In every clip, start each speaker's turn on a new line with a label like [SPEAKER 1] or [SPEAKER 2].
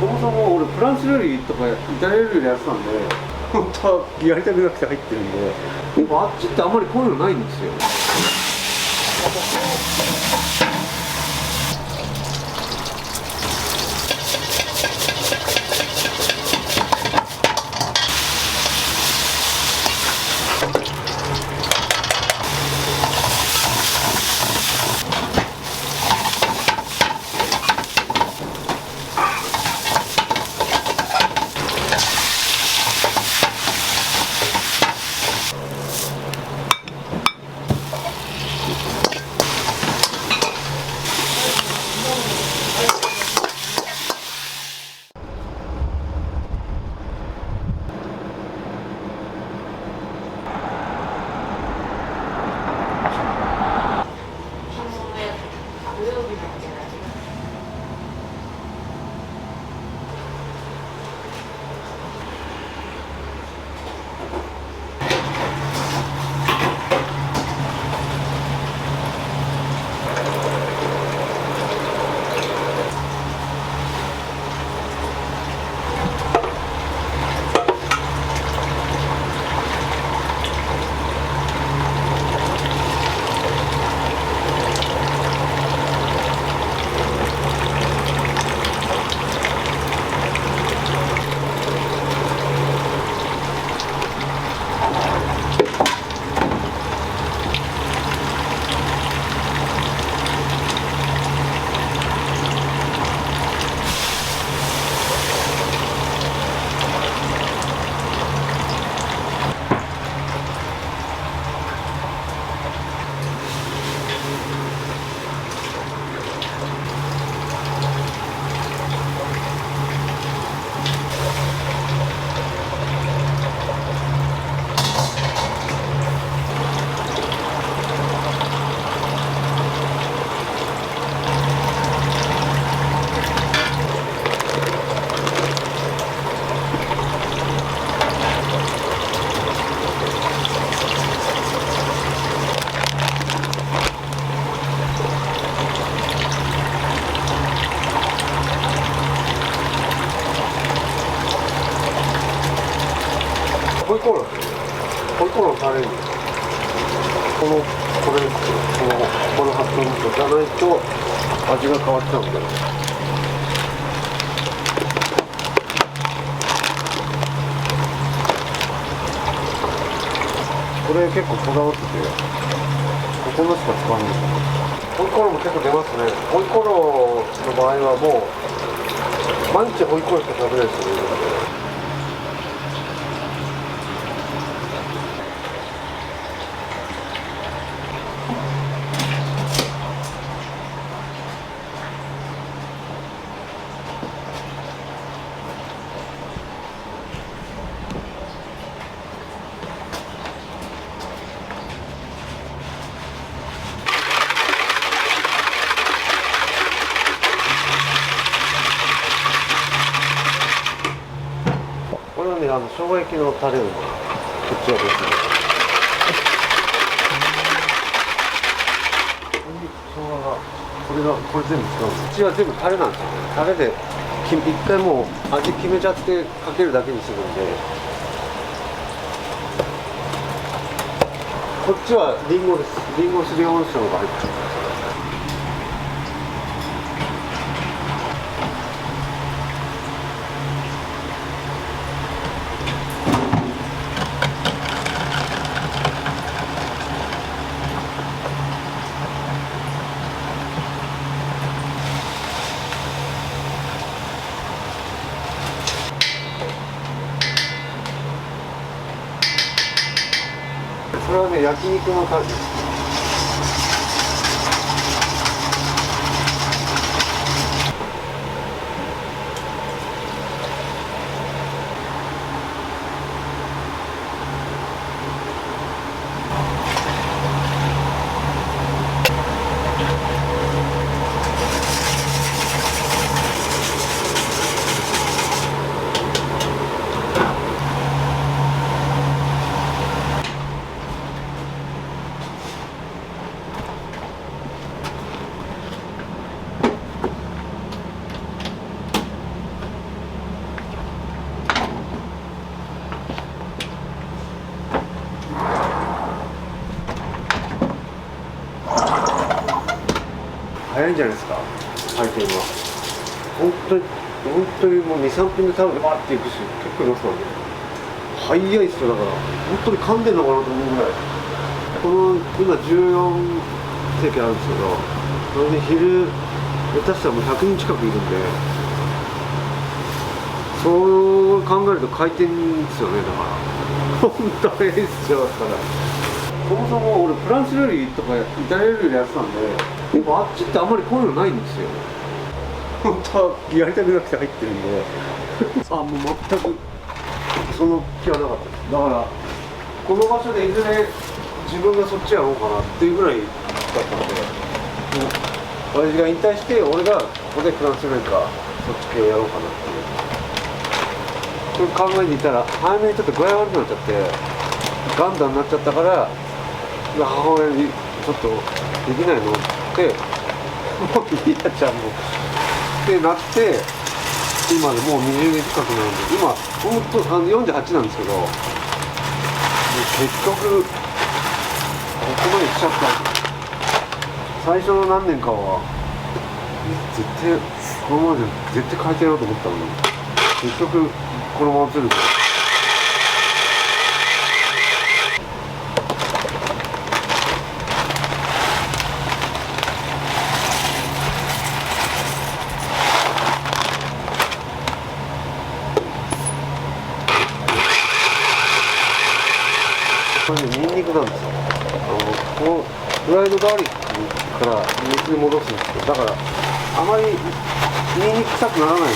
[SPEAKER 1] そもそも俺フランス料理とかイタリア料理やってたんで、本当はやりたくなくて入ってるんで、でもあっちってあんまりこういうのないんですよ。ホイコーローのタレにこの発想じゃないと味が変わっちゃうんで、これ結構こだわってて、ここのしか使わないんですよ。ホイコーローも結構出ますね。ホイコーローの場合はもう毎日ホイコーローしか食べない人もいるので。これはね、生姜焼きのタレをこっちはですね、生姜がこれ全部使うんです。うちは全部タレなんですよね。タレで一回もう味決めちゃってかけるだけにするんで、こっちはリンゴです。リンゴすりおろしたのが入ってる。これはね、焼肉のタレです。いんじゃないですか、回転は。本当にもう2、3分でタオルでバーっていくし、結構いますからね。早いっすよ。だから本当に噛んでんのかなと思うぐらい。この今14席あるんですけど、それで昼下手したらもう100人近くいるんで、そう考えると回転ですよね。だから本当にいいっすよ。だからそもそも俺フランス料理とかイタリア料理やってたんで、でもあっちってあんまりこういうのないんですよ。本当はやりたくなくて入ってるんでもう全くその気はなかったです。だからこの場所でいずれ自分がそっちやろうかなっていうぐらいだったんで、もう親父が引退して俺がここでフランス料理かそっち系をやろうかなっていう、そう考えていたら早めにちょっと具合悪くなっちゃってガンダになっちゃったから、母親にちょっとできないのってもういいやちゃんもってなって、今でもう20年近くなるんで、今本当48なんですけど、結局ここまで来ちゃった。最初の何年かは絶対このままで絶対変えてやろうと思ったのに、結局このままずると。これね、ニンニクなんですよ。このフライドガーリックから水に戻すんですけど、だからあまりニンニク臭くならないんで、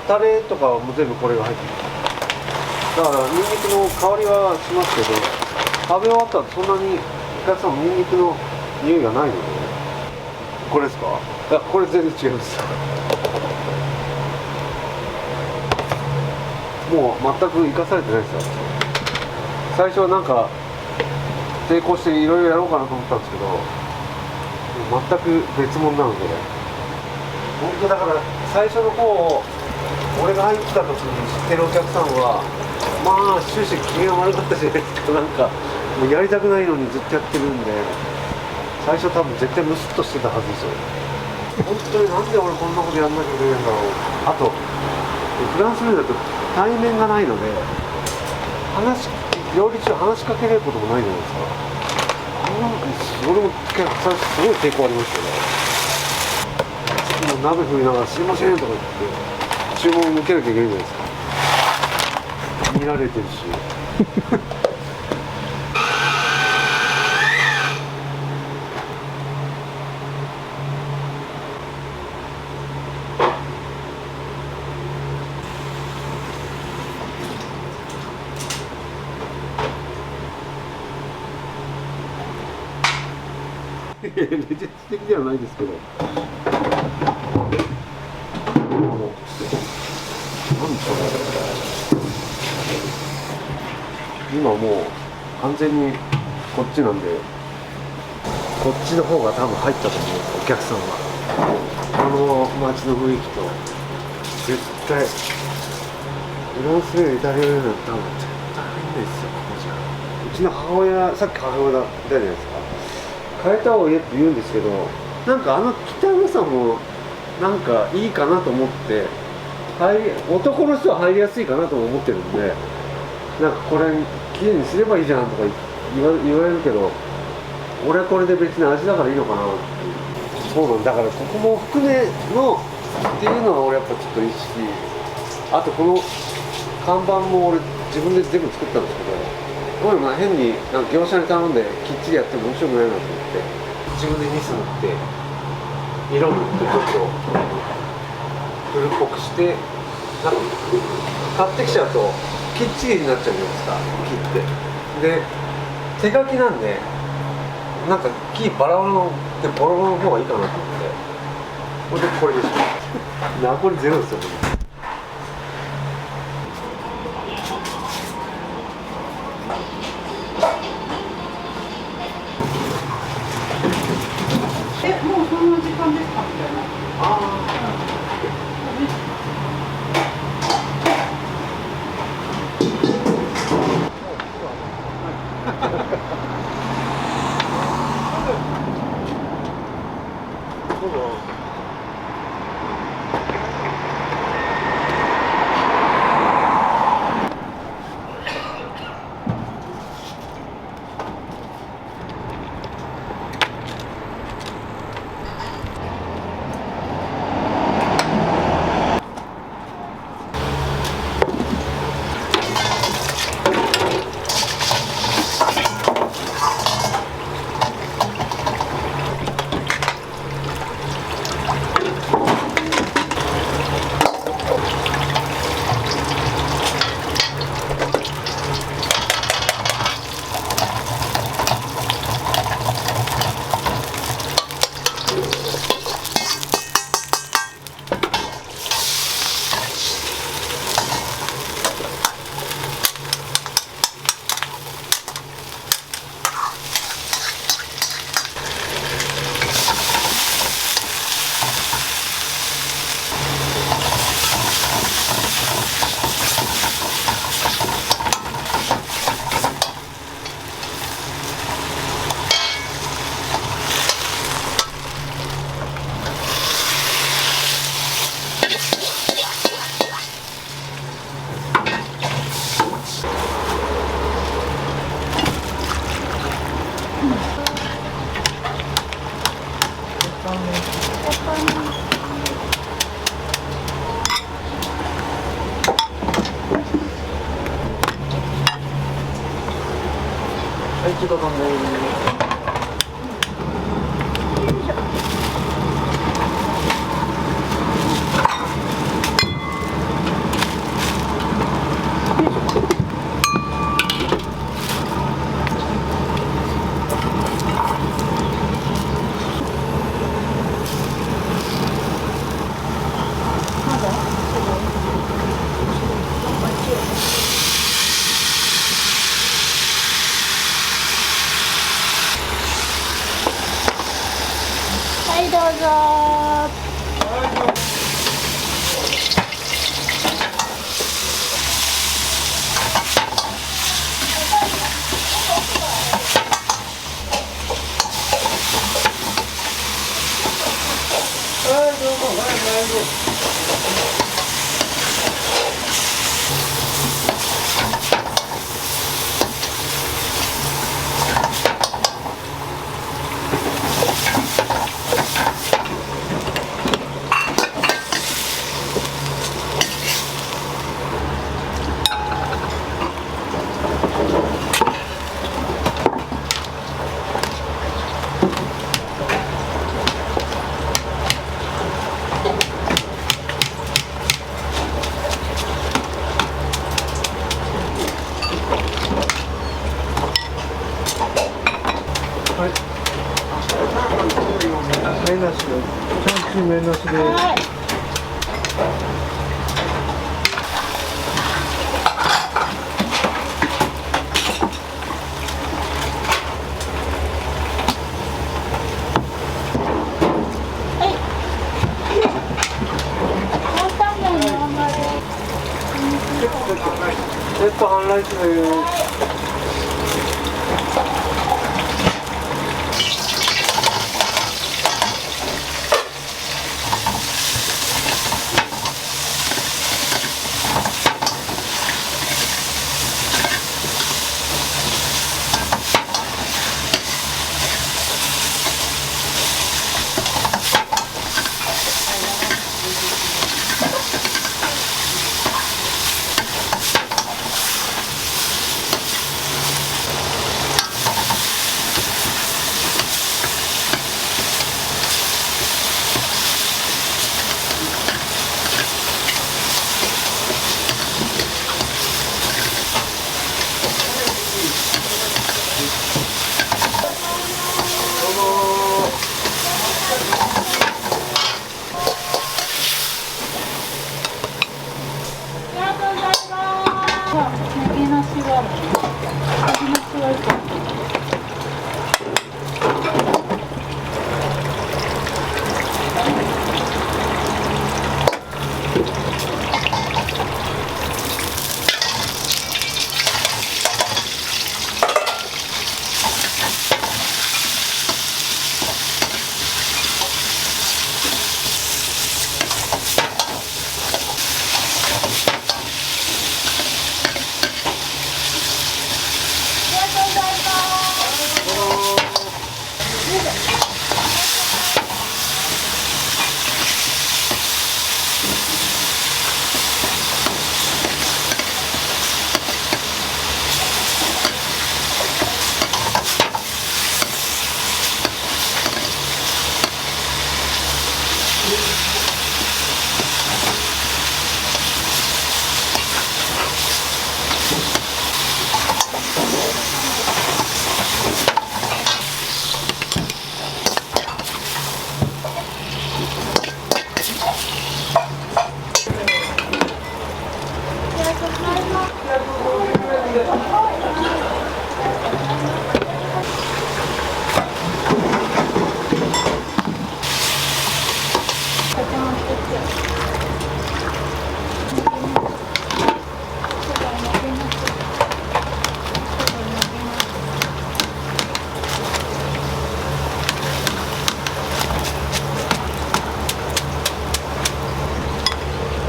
[SPEAKER 1] タレとかも全部これが入ってる。だからニンニクの香りはしますけど、食べ終わったらそんなにお客さんもニンニクの匂いがないので。これですか？いや、これ全然違います。もう全く生かされてないですよ。最初はなんか抵抗していろいろやろうかなと思ったんですけど、全く別物なので、本当だから最初の方俺が入った時に知ってるお客さんはまあ終始機嫌が悪かったじゃないですか。なんかもうやりたくないのにずっとやってるんで、最初多分絶対ムスッとしてたはずですよ。本当になんで俺こんなことやんなきゃいけないんだろう。あとフランス料理だと対面がないので、料理中話しかけれることもないじゃないですか。俺も結構最初すごい抵抗ありましたよね。もう鍋振りながら「すいません」とか言って注文を受けなきゃいけないじゃないですか。見られてるしレジェ的ではないですけど、なんでしょうね、今もう完全にこっちなんで、こっちの方が多分入ったと思うんです、お客さんは。この街の雰囲気と絶対フランス料理、イタリア料理なんて多分絶対入んないですよ、ここじゃ。うちの母親、さっき母親だったじゃないですか。変えた方がいいって言うんですけど、なんか汚さもなんかいいかなと思って、男の人は入りやすいかなとも思ってるんで、なんかこれきれいにすればいいじゃんとか言われるけど、俺はこれで別に味だからいいのかなって。そうなんだから、ここも含めのっていうのは俺やっぱちょっと意識。あとこの看板も俺自分で全部作ったんですけど、こういうの変になんか業者に頼んできっちりやっても面白くないなと思って、自分でニス塗って色塗ってちょっと古っぽくして、なんか買ってきちゃうときっちりになっちゃうじゃないですか、切って。で手書きなんでなんか木バラバラのでボロボロの方がいいかなと思って、これでこれでしょ残りゼロですよ、これ。
[SPEAKER 2] もうそんな時間ですかみたいな。ああ。
[SPEAKER 1] はい、一度飛んで。
[SPEAKER 3] はいどうぞ。
[SPEAKER 1] はい。麺なしで、チャーシュー麺なしで。
[SPEAKER 3] はい。
[SPEAKER 1] セット半ライスです。
[SPEAKER 3] ネギなしはネギなしはいくら？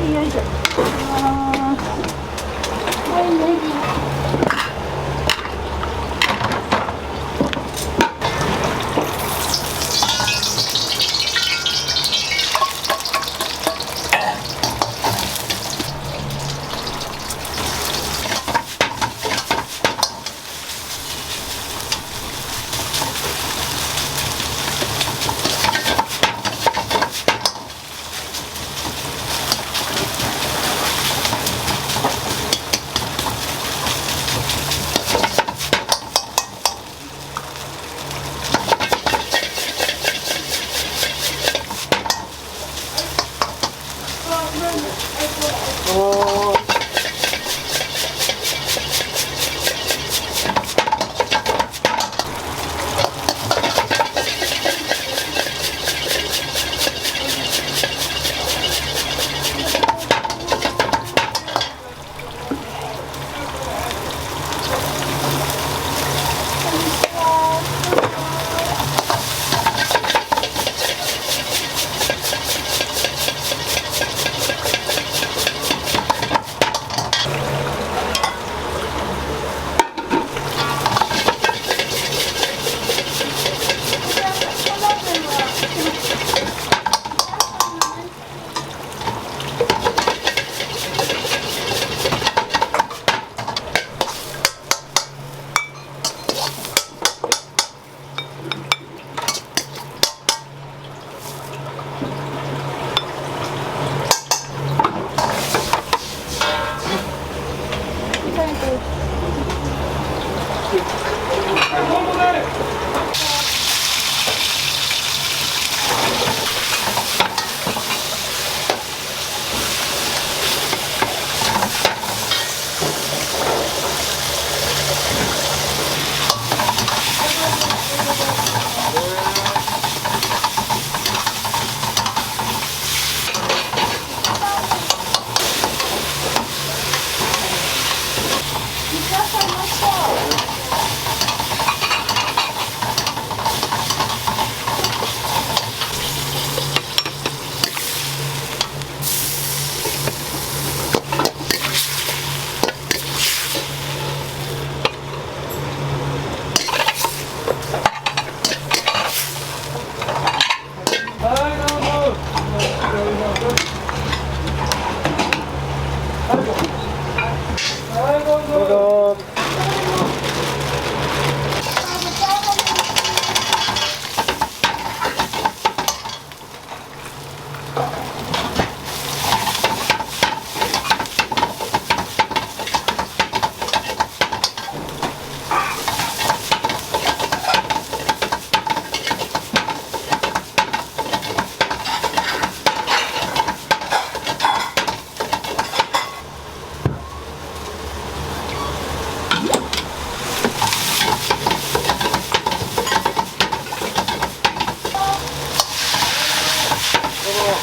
[SPEAKER 3] よいしょ。はい、ネギ。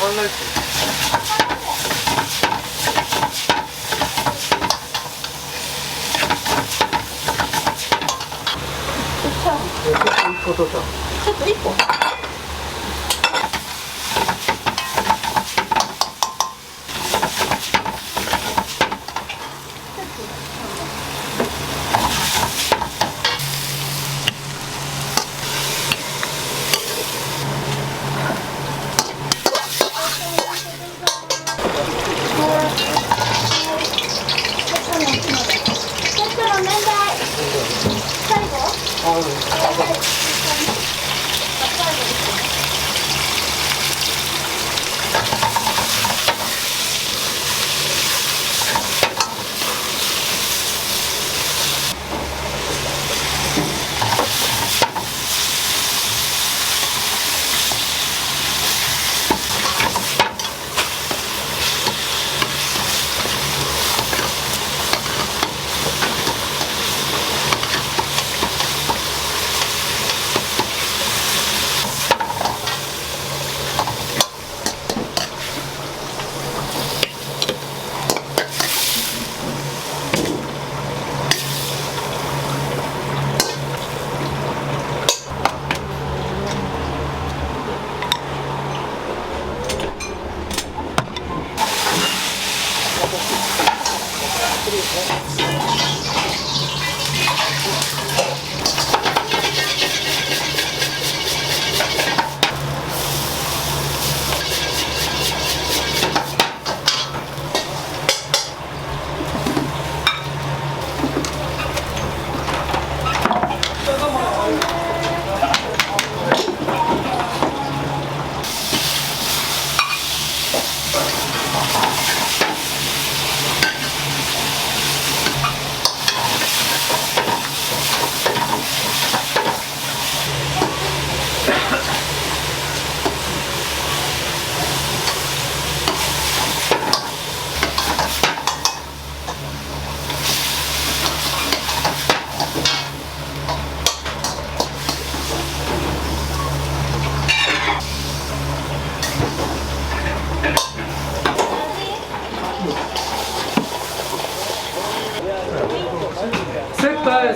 [SPEAKER 1] 半ライス。1個取った。
[SPEAKER 3] ちょっと1個。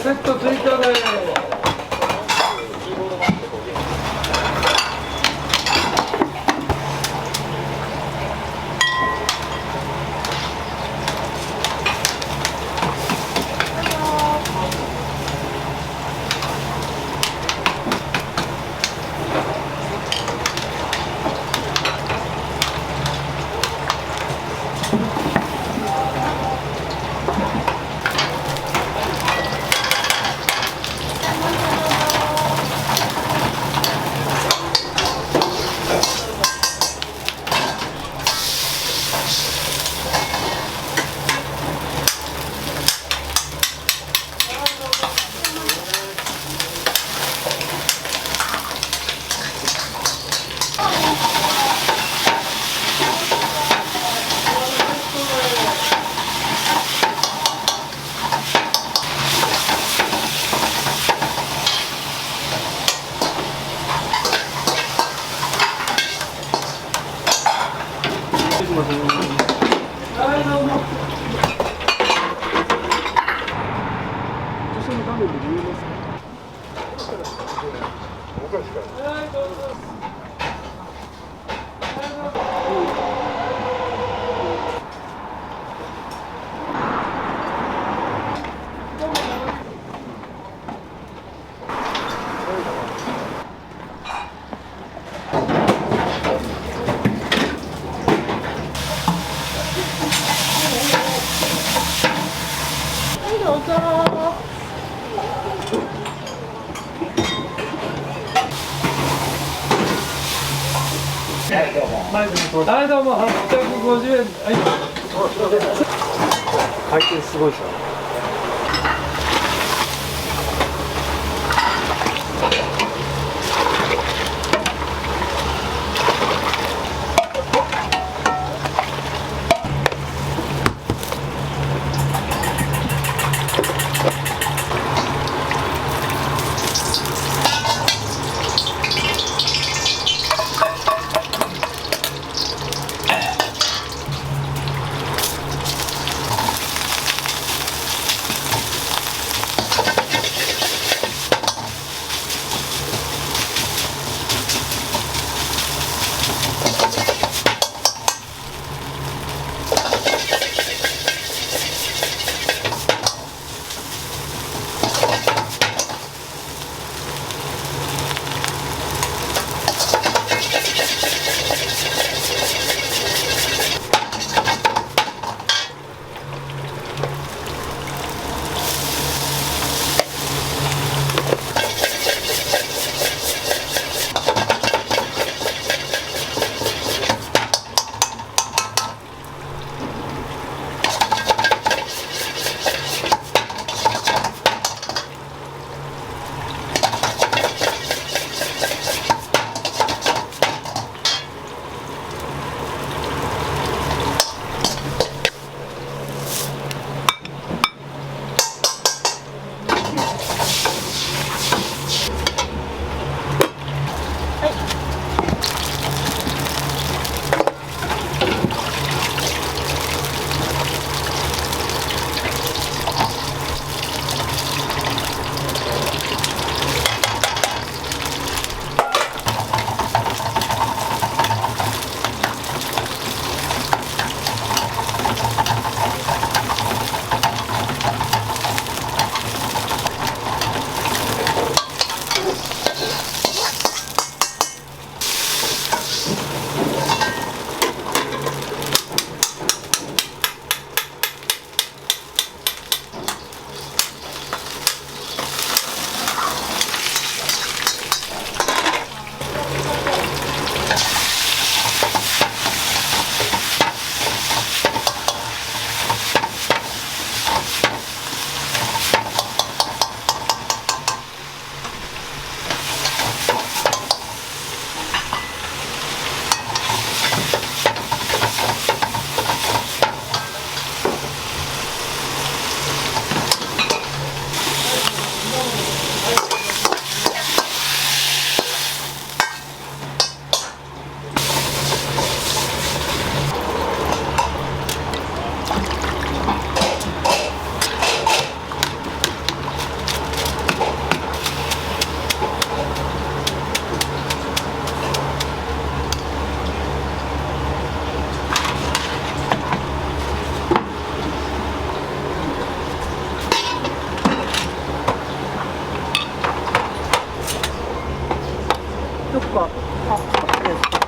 [SPEAKER 1] セット追加で。
[SPEAKER 4] はいどうも850円。はい。
[SPEAKER 1] 回転すごいですよ。
[SPEAKER 3] あ、そうですか。